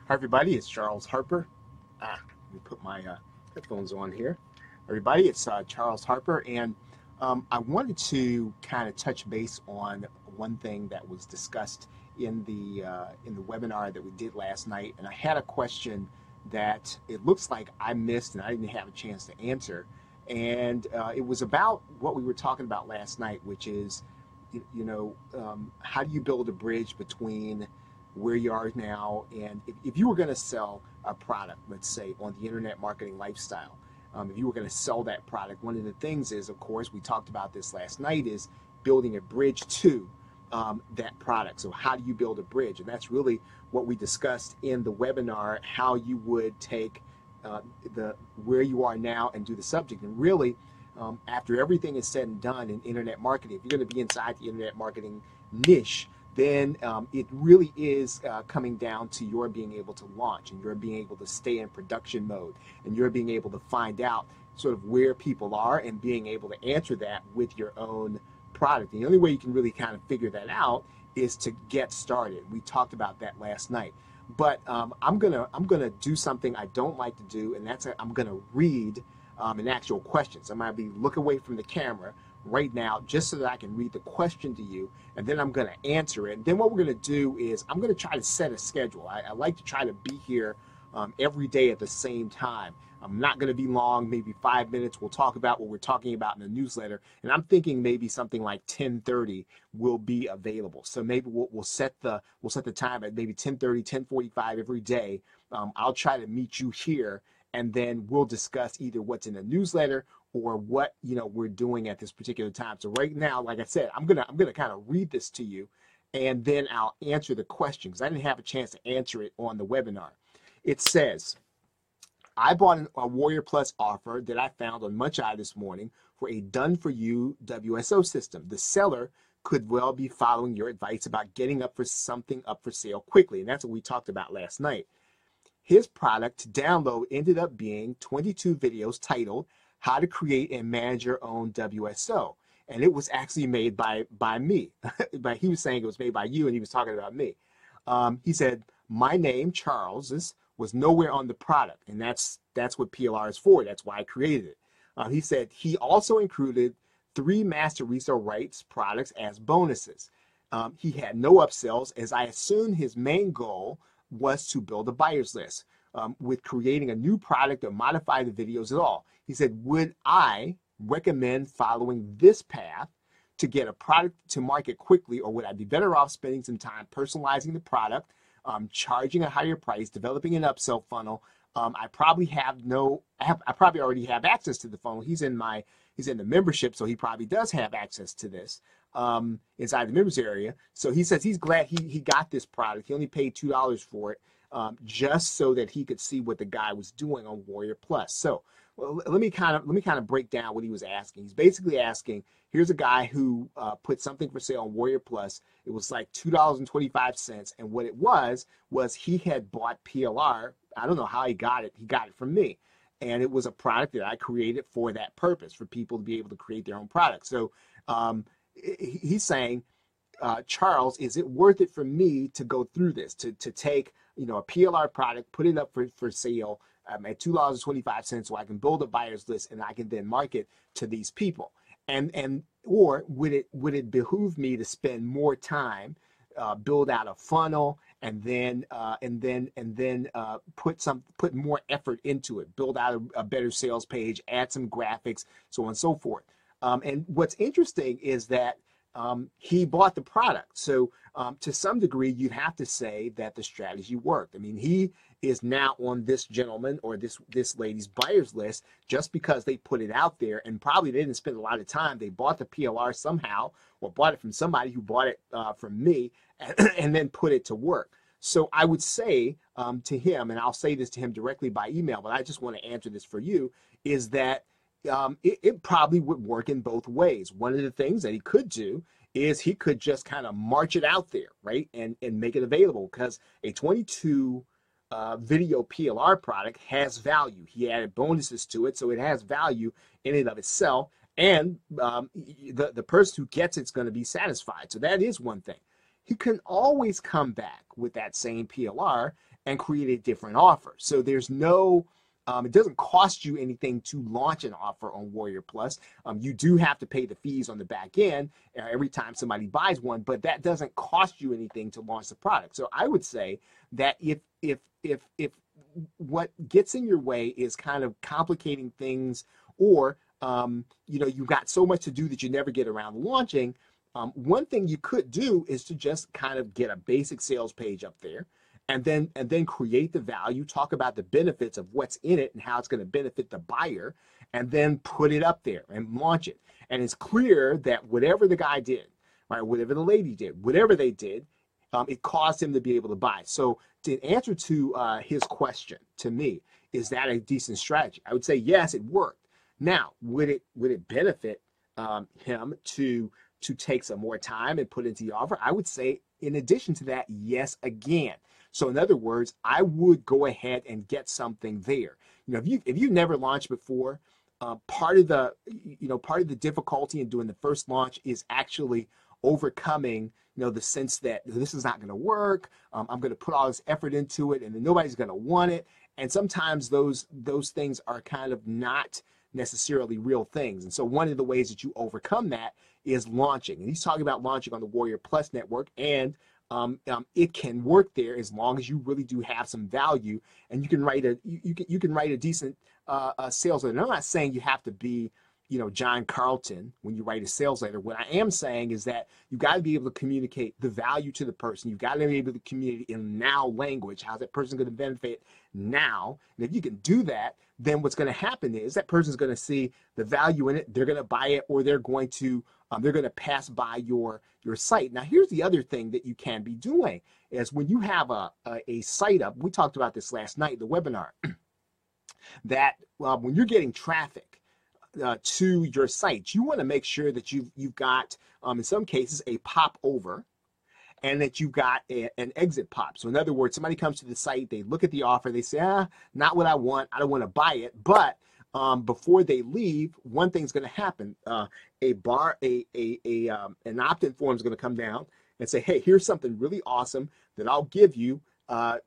Hi everybody, it's Charles Harper. Let me put my headphones on here. Everybody, it's Charles Harper, and I wanted to kind of touch base on one thing that was discussed in the webinar that we did last night, and I had a question that it looks like I missed and I didn't have a chance to answer, and it was about what we were talking about last night, which is, how do you build a bridge between where you are now, and if you were going to sell a product, let's say on the internet marketing lifestyle, if you were going to sell that product, one of the things is, of course, we talked about this last night, is building a bridge to that product. So how do you build a bridge? And that's really what we discussed in the webinar, how you would take where you are now and do the subject. And really, after everything is said and done in internet marketing, if you're going to be inside the internet marketing niche, then it really is coming down to your being able to launch, and you're being able to stay in production mode, and you're being able to find out sort of where people are and being able to answer that with your own product. And the only way you can really kind of figure that out is to get started. We talked about that last night. But I'm gonna do something I don't like to do, and that's I'm gonna read an actual question. So I'm gonna look away from the camera right now just so that I can read the question to you, and then I'm going to answer it. And then what we're going to do is I'm going to try to set a schedule. I like to try to be here every day at the same time. I'm not going to be long, maybe 5 minutes. We'll talk about what we're talking about in the newsletter, and I'm thinking maybe something like 10:30 will be available. So maybe we'll set the time at maybe 10:30, 10:45 every day. I'll try to meet you here, and then we'll discuss either what's in the newsletter or what we're doing at this particular time. So right now, like I said, I'm gonna kind of read this to you, and then I'll answer the question because I didn't have a chance to answer it on the webinar. It says, I bought a Warrior Plus offer that I found on Munch Eye this morning for a done-for-you WSO system. The seller could well be following your advice about getting something up for sale quickly, and that's what we talked about last night. His product to download ended up being 22 videos titled How to Create and Manage Your Own WSO. And it was actually made by me. But he was saying it was made by you, and he was talking about me. He said, my name, Charles, was nowhere on the product. And that's what PLR is for. That's why I created it. He said he also included 3 master resale rights products as bonuses. He had no upsells, as I assumed his main goal was to build a buyer's list with creating a new product or modify the videos at all. He said, would I recommend following this path to get a product to market quickly, or would I be better off spending some time personalizing the product, charging a higher price, developing an upsell funnel? I probably already have access to the funnel. He's in the membership, so he probably does have access to this inside the members area. So he says he's glad he got this product. He only paid $2 for it, just so that he could see what the guy was doing on Warrior Plus. So let me kind of break down what he was asking. He's basically asking, here's a guy who put something for sale on Warrior Plus. It was like $2.25, and what it was he had bought PLR. I don't know how he got it. He got it from me, and it was a product that I created for that purpose, for people to be able to create their own product. So he's saying, Charles, is it worth it for me to go through this, to take a PLR product, put it up for sale at $2.25, so I can build a buyer's list and I can then market to these people? Or would it behoove me to spend more time, build out a funnel, and then put more effort into it, build out a better sales page, add some graphics, so on and so forth? And what's interesting is that he bought the product. So to some degree, you'd have to say that the strategy worked. I mean, he is now on this gentleman or this lady's buyer's list just because they put it out there, and probably they didn't spend a lot of time. They bought the PLR somehow, or bought it from somebody who bought it from me, and then put it to work. So I would say to him, and I'll say this to him directly by email, but I just want to answer this for you, is that it probably would work in both ways. One of the things that he could do is he could just kind of march it out there, right, and make it available, because a 22 video PLR product has value. He added bonuses to it, so it has value in and of itself, and the person who gets it's going to be satisfied. So that is one thing. He can always come back with that same PLR and create a different offer. So there's no, it doesn't cost you anything to launch an offer on Warrior Plus. You do have to pay the fees on the back end every time somebody buys one, but that doesn't cost you anything to launch the product. So I would say that if what gets in your way is kind of complicating things, or you've got so much to do that you never get around to launching, one thing you could do is to just kind of get a basic sales page up there, and then create the value, talk about the benefits of what's in it and how it's going to benefit the buyer, and then put it up there and launch it. And it's clear that whatever the guy did, right, whatever the lady did, whatever they did, it caused him to be able to buy. So to answer to his question, to me, is that a decent strategy? I would say yes, it worked. Now, would it benefit him to take some more time and put into the offer? I would say, in addition to that, yes, again. So in other words, I would go ahead and get something there. If you've never launched before, part of the difficulty in doing the first launch is actually overcoming, the sense that this is not going to work. I'm going to put all this effort into it, and then nobody's going to want it. And sometimes those things are kind of not necessarily real things. And so one of the ways that you overcome that is launching. And he's talking about launching on the Warrior Plus network, and it can work there as long as you really do have some value, and you can write a decent sales letter. And I'm not saying you have to be John Carlton when you write a sales letter. What I am saying is that you've got to be able to communicate the value to the person. You've got to be able to communicate in now language. How's that person going to benefit now? And if you can do that, then what's going to happen is that person's going to see the value in it. They're going to buy it, or they're going to pass by your site. Now, here's the other thing that you can be doing is when you have a site up. We talked about this last night, the webinar. That when you're getting traffic to your site, you want to make sure that you've got in some cases a pop over, and that you've got an exit pop. So in other words, somebody comes to the site, they look at the offer, they say, not what I want, I don't want to buy it. But before they leave, one thing's going to happen. An opt-in form is going to come down and say, hey, here's something really awesome that I'll give you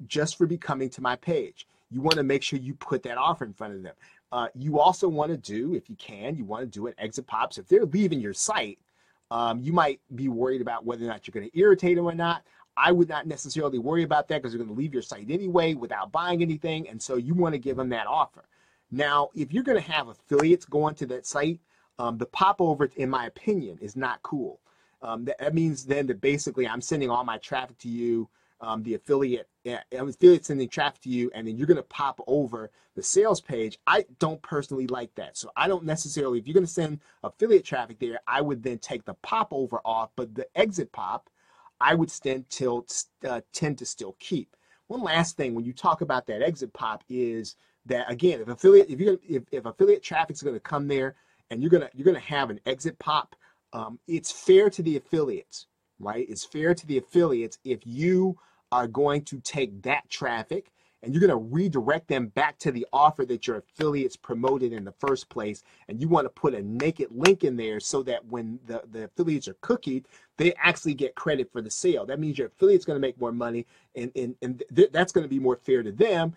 just for coming to my page. You want to make sure you put that offer in front of them. You also want to do, if you can, you want to do an exit pop. So if they're leaving your site, you might be worried about whether or not you're going to irritate them or not. I would not necessarily worry about that, because they're going to leave your site anyway without buying anything. And so you want to give them that offer. Now, if you're going to have affiliates going to that site, the popover, in my opinion, is not cool. That means then that basically I'm sending all my traffic to you, the affiliate sending traffic to you, and then you're going to pop over the sales page. I don't personally like that. So I don't necessarily, if you're going to send affiliate traffic there, I would then take the pop over off, but the exit pop, I would tend to still keep. One last thing, when you talk about that exit pop, is that, again, if affiliate traffic is going to come there and you're going to have an exit pop, it's fair to the affiliates, right? It's fair to the affiliates if you are going to take that traffic and you're going to redirect them back to the offer that your affiliates promoted in the first place, and you want to put a naked link in there so that when the affiliates are cookied, they actually get credit for the sale. That means your affiliate's going to make more money, and that's going to be more fair to them.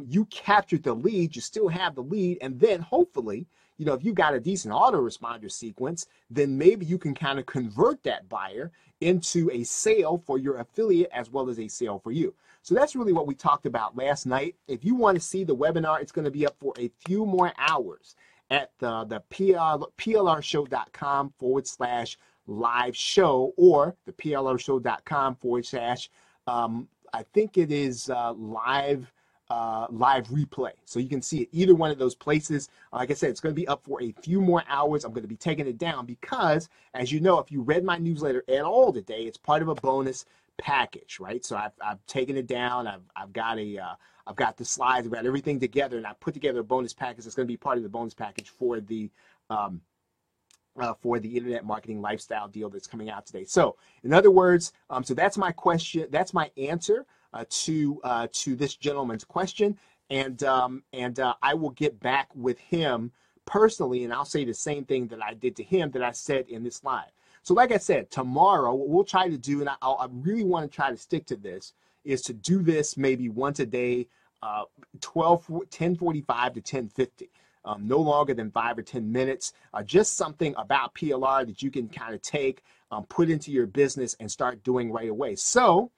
You captured the lead, you still have the lead, and then hopefully, if you've got a decent autoresponder sequence, then maybe you can kind of convert that buyer into a sale for your affiliate as well as a sale for you. So that's really what we talked about last night. If you want to see the webinar, it's going to be up for a few more hours at the plrshow.com/live show, or the plrshow.com/ I think it is live replay. So you can see it either one of those places. Like I said, it's going to be up for a few more hours. I'm going to be taking it down because, as you know, if you read my newsletter at all today, it's part of a bonus package, right? So I've taken it down. I've got the slides, I've got everything together, and I put together a bonus package that's going to be part of the bonus package for the internet marketing lifestyle deal that's coming out today. So in other words, so that's my question. That's my answer to this gentleman's question, and I will get back with him personally, and I'll say the same thing that I did to him that I said in this live. So like I said, tomorrow what we'll try to do, and I really want to try to stick to this, is to do this maybe once a day, 10:45 to 10:50. No longer than 5 or 10 minutes. Just something about PLR that you can kind of take, put into your business and start doing right away. So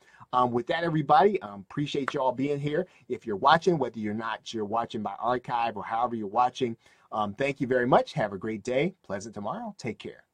with that, everybody, appreciate you all being here. If you're watching, whether you're watching by archive or however you're watching, thank you very much. Have a great day. Pleasant tomorrow. Take care.